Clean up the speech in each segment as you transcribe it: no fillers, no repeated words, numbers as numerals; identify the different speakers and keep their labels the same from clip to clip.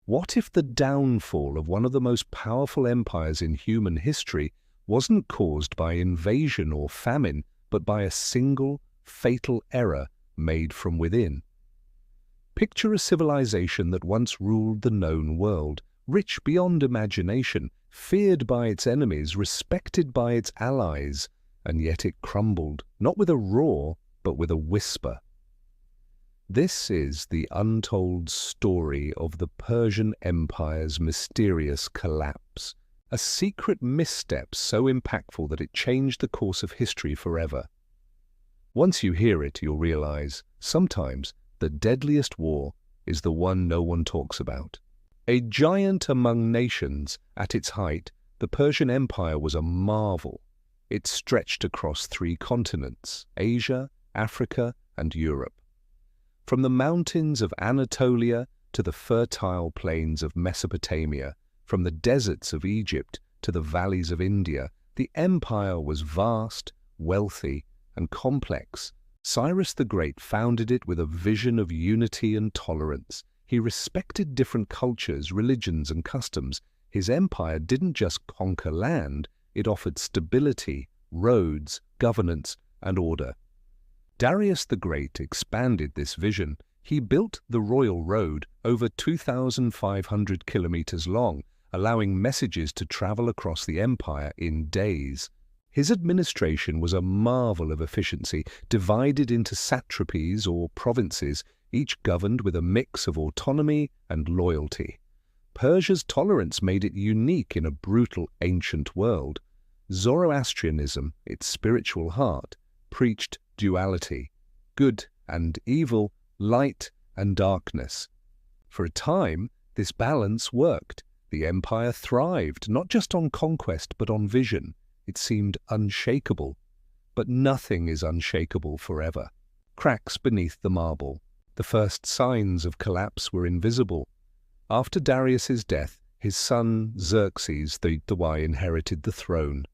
Speaker 1: What if the downfall of one of the most powerful empires in human history wasn't caused by invasion or famine, but by a single, fatal error made from within? Picture a civilization that once ruled the known world, rich beyond imagination, feared by its enemies, respected by its allies, and yet it crumbled, not with a roar, but with a whisper. This is the untold story of the Persian Empire's mysterious collapse, a secret misstep so impactful that it changed the course of history forever. Once you hear it, you'll realize, sometimes, the deadliest war is the one no one talks about. A giant among nations, at its height, the Persian Empire was a marvel. It stretched across 3 continents, Asia, Africa, and Europe. From the mountains of Anatolia to the fertile plains of Mesopotamia, from the deserts of Egypt to the valleys of India, the empire was vast, wealthy, and complex. Cyrus the Great founded it with a vision of unity and tolerance. He respected different cultures, religions, and customs. His empire didn't just conquer land, it offered stability, roads, governance, and order. Darius the Great expanded this vision. He built the Royal Road, over 2,500 kilometers long, allowing messages to travel across the empire in days. His administration was a marvel of efficiency, divided into satrapies or provinces, each governed with a mix of autonomy and loyalty. Persia's tolerance made it unique in a brutal ancient world. Zoroastrianism, its spiritual heart, preached duality, good and evil, light and darkness. For a time, this balance worked. The empire thrived, not just on conquest but on vision. It seemed unshakable. But nothing is unshakable forever. Cracks beneath the marble. The first signs of collapse were invisible. After Darius's death, his son Xerxes the I inherited the throne.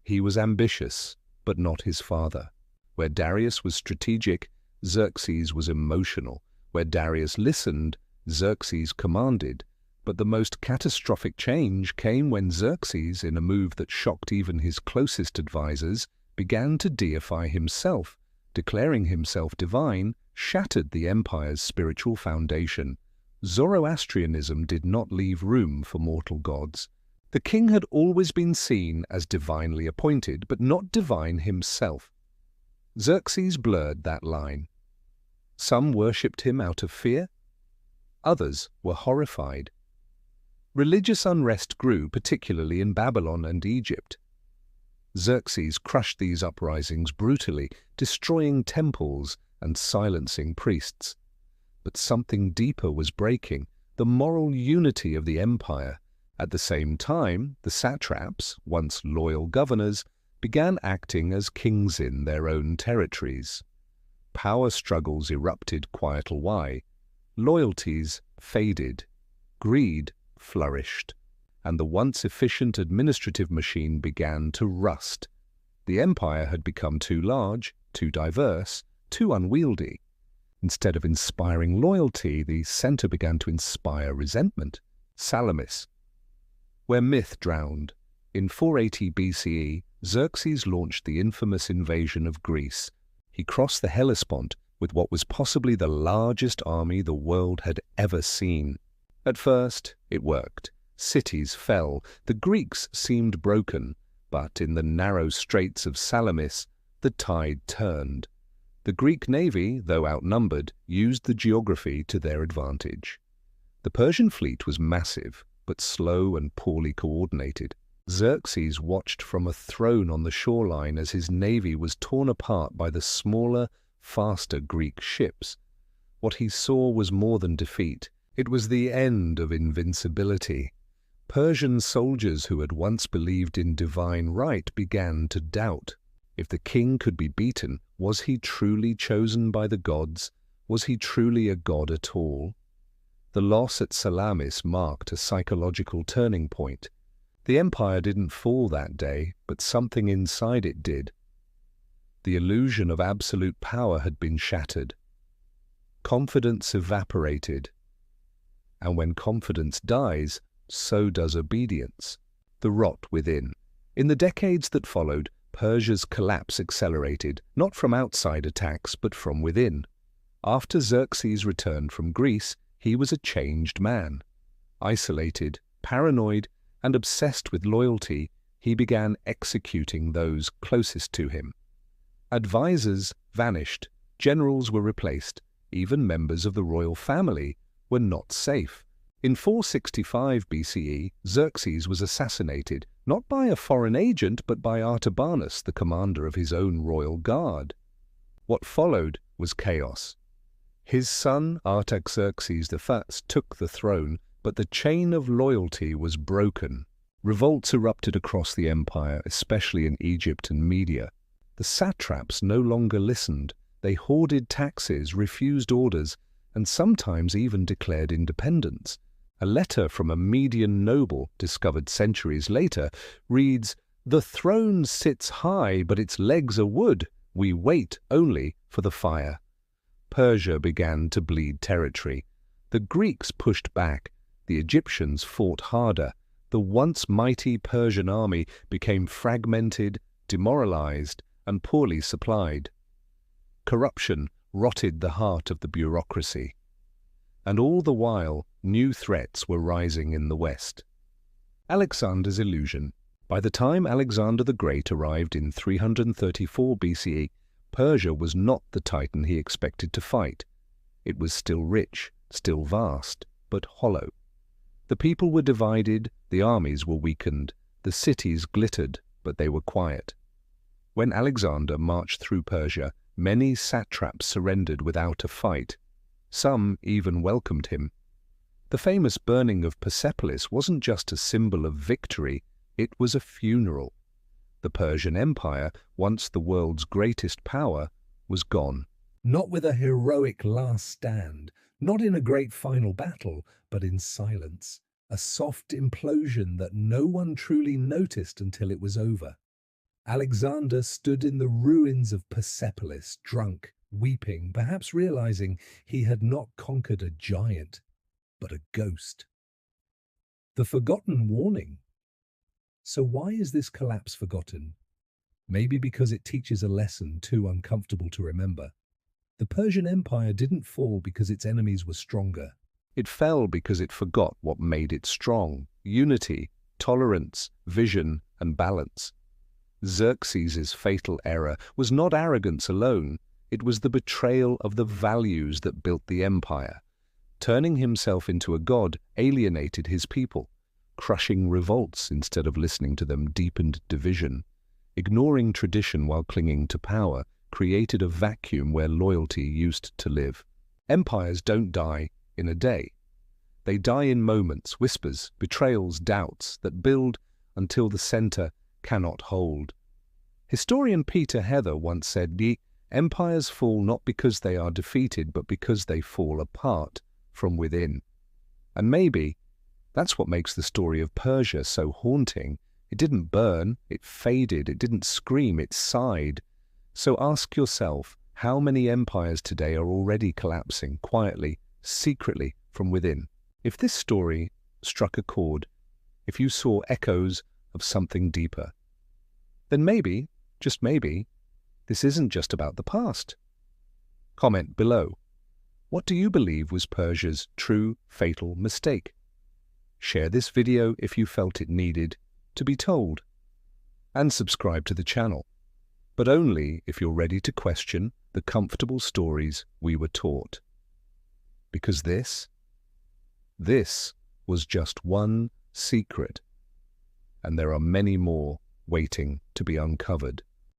Speaker 1: He was ambitious, but not his father. Where Darius was strategic, Xerxes was emotional. Where Darius listened, Xerxes commanded. But the most catastrophic change came when Xerxes, in a move that shocked even his closest advisors, began to deify himself. Declaring himself divine shattered the empire's spiritual foundation. Zoroastrianism did not leave room for mortal gods. The king had always been seen as divinely appointed, but not divine himself. Xerxes blurred that line. Some worshipped him out of fear. Others were horrified. Religious unrest grew, particularly in Babylon and Egypt. Xerxes crushed these uprisings brutally, destroying temples and silencing priests. But something deeper was breaking, the moral unity of the empire. At the same time, the satraps, once loyal governors, began acting as kings in their own territories. Power struggles erupted quietly. Loyalties faded. Greed flourished. And the once efficient administrative machine began to rust. The empire had become too large, too diverse, too unwieldy. Instead of inspiring loyalty, the center began to inspire resentment. Salamis. Where myth drowned. In 480 BCE, Xerxes launched the infamous invasion of Greece. He crossed the Hellespont with what was possibly the largest army the world had ever seen. At first, it worked. Cities fell. The Greeks seemed broken. But in the narrow straits of Salamis, the tide turned. The Greek navy, though outnumbered, used the geography to their advantage. The Persian fleet was massive, but slow and poorly coordinated. Xerxes watched from a throne on the shoreline as his navy was torn apart by the smaller, faster Greek ships. What he saw was more than defeat. It was the end of invincibility. Persian soldiers who had once believed in divine right began to doubt. If the king could be beaten, was he truly chosen by the gods? Was he truly a god at all? The loss at Salamis marked a psychological turning point. The empire didn't fall that day, but something inside it did. The illusion of absolute power had been shattered. Confidence evaporated. And when confidence dies, so does obedience. The rot within. In the decades that followed, Persia's collapse accelerated, not from outside attacks, but from within. After Xerxes returned from Greece, he was a changed man. Isolated, paranoid, and obsessed with loyalty, he began executing those closest to him. Advisors vanished, generals were replaced, even members of the royal family were not safe. In 465 BCE, Xerxes was assassinated, not by a foreign agent, but by Artabanus, the commander of his own royal guard. What followed was chaos. His son, Artaxerxes I, took the throne, but the chain of loyalty was broken. Revolts erupted across the empire, especially in Egypt and Media. The satraps no longer listened. They hoarded taxes, refused orders, and sometimes even declared independence. A letter from a Median noble, discovered centuries later, reads, "The throne sits high, but its legs are wood. We wait only for the fire." Persia began to bleed territory. The Greeks pushed back. The Egyptians fought harder. The once mighty Persian army became fragmented, demoralized, and poorly supplied. Corruption rotted the heart of the bureaucracy. And all the while, new threats were rising in the West. Alexander's illusion. By the time Alexander the Great arrived in 334 BCE, Persia was not the titan he expected to fight. It was still rich, still vast, but hollow. The people were divided, the armies were weakened, the cities glittered, but they were quiet. When Alexander marched through Persia, many satraps surrendered without a fight. Some even welcomed him. The famous burning of Persepolis wasn't just a symbol of victory, it was a funeral. The Persian Empire, once the world's greatest power, was gone. Not with a heroic last stand, not in a great final battle, but in silence. A soft implosion that no one truly noticed until it was over. Alexander stood in the ruins of Persepolis, drunk, weeping, perhaps realizing he had not conquered a giant, but a ghost. The forgotten warning. So why is this collapse forgotten? Maybe because it teaches a lesson too uncomfortable to remember. The Persian Empire didn't fall because its enemies were stronger. It fell because it forgot what made it strong: unity, tolerance, vision, and balance. Xerxes' fatal error was not arrogance alone, it was the betrayal of the values that built the empire. Turning himself into a god alienated his people. Crushing revolts instead of listening to them deepened division. Ignoring tradition while clinging to power created a vacuum where loyalty used to live. Empires don't die in a day. They die in moments, whispers, betrayals, doubts that build until the center cannot hold. Historian Peter Heather once said, "The empires fall not because they are defeated, but because they fall apart from within." And maybe that's what makes the story of Persia so haunting. It didn't burn, it faded, it didn't scream, it sighed. So ask yourself, how many empires today are already collapsing quietly, secretly from within? If this story struck a chord, if you saw echoes of something deeper, then maybe, just maybe, this isn't just about the past. Comment below. What do you believe was Persia's true fatal mistake? Share this video if you felt it needed to be told. And subscribe to the channel, but only if you're ready to question the comfortable stories we were taught. Because this was just one secret, and there are many more waiting to be uncovered.